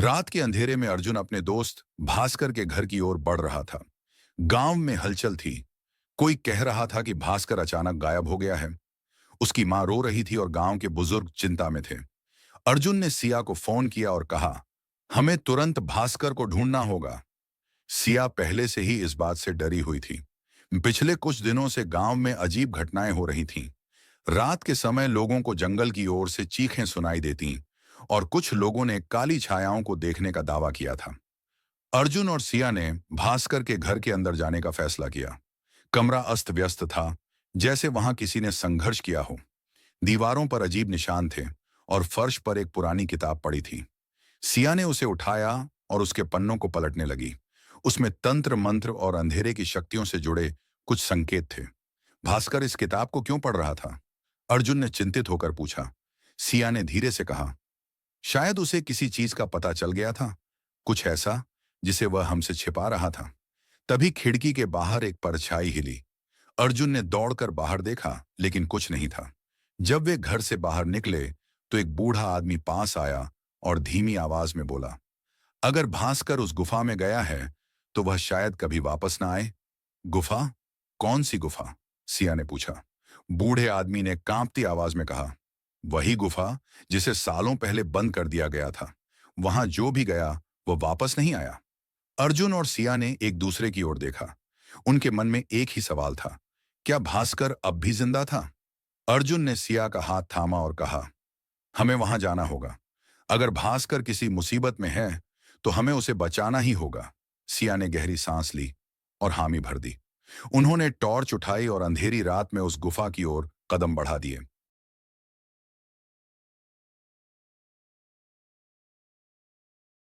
रात के अंधेरे में अर्जुन अपने दोस्त भास्कर के घर की ओर बढ़ रहा था। गांव में हलचल थी। कोई कह रहा था कि भास्कर अचानक गायब हो गया है। उसकी मां रो रही थी और गांव के बुजुर्ग चिंता में थे। अर्जुन ने सिया को फोन किया और कहा, हमें तुरंत भास्कर को ढूंढना होगा। सिया पहले से ही इस बात से डरी हुई थी। पिछले कुछ दिनों से गांव में अजीब घटनाएं हो रही थीं। रात के समय लोगों को जंगल की ओर से चीखें सुनाई देती और कुछ लोगों ने काली छायाओं को देखने का दावा किया था। अर्जुन और सिया ने भास्कर के घर के अंदर जाने का फैसला किया। कमरा अस्त व्यस्त था, जैसे वहां किसी ने संघर्ष किया हो। दीवारों पर अजीब निशान थे और फर्श पर एक पुरानी किताब पड़ी थी। सिया ने उसे उठाया और उसके पन्नों को पलटने लगी। उसमें तंत्र मंत्र और अंधेरे की शक्तियों से जुड़े कुछ संकेत थे। भास्कर इस किताब को क्यों पढ़ रहा था? अर्जुन ने चिंतित होकर पूछा। सिया ने धीरे से कहा, शायद उसे किसी चीज का पता चल गया था, कुछ ऐसा जिसे वह हमसे छिपा रहा था। तभी खिड़की के बाहर एक परछाई हिली। अर्जुन ने दौड़कर बाहर देखा, लेकिन कुछ नहीं था। जब वे घर से बाहर निकले तो एक बूढ़ा आदमी पास आया और धीमी आवाज में बोला, अगर भास्कर उस गुफा में गया है तो वह शायद कभी वापस ना आए। गुफा? कौन सी गुफा? सिया ने पूछा। बूढ़े आदमी ने कांपती आवाज में कहा, वही गुफा जिसे सालों पहले बंद कर दिया गया था। वहां जो भी गया वो वापस नहीं आया। अर्जुन और सिया ने एक दूसरे की ओर देखा। उनके मन में एक ही सवाल था, क्या भास्कर अब भी जिंदा था? अर्जुन ने सिया का हाथ थामा और कहा, हमें वहां जाना होगा। अगर भास्कर किसी मुसीबत में है तो हमें उसे बचाना ही होगा। सिया ने गहरी सांस ली और हामी भर दी। उन्होंने टॉर्च उठाई और अंधेरी रात में उस गुफा की ओर कदम बढ़ा दिए।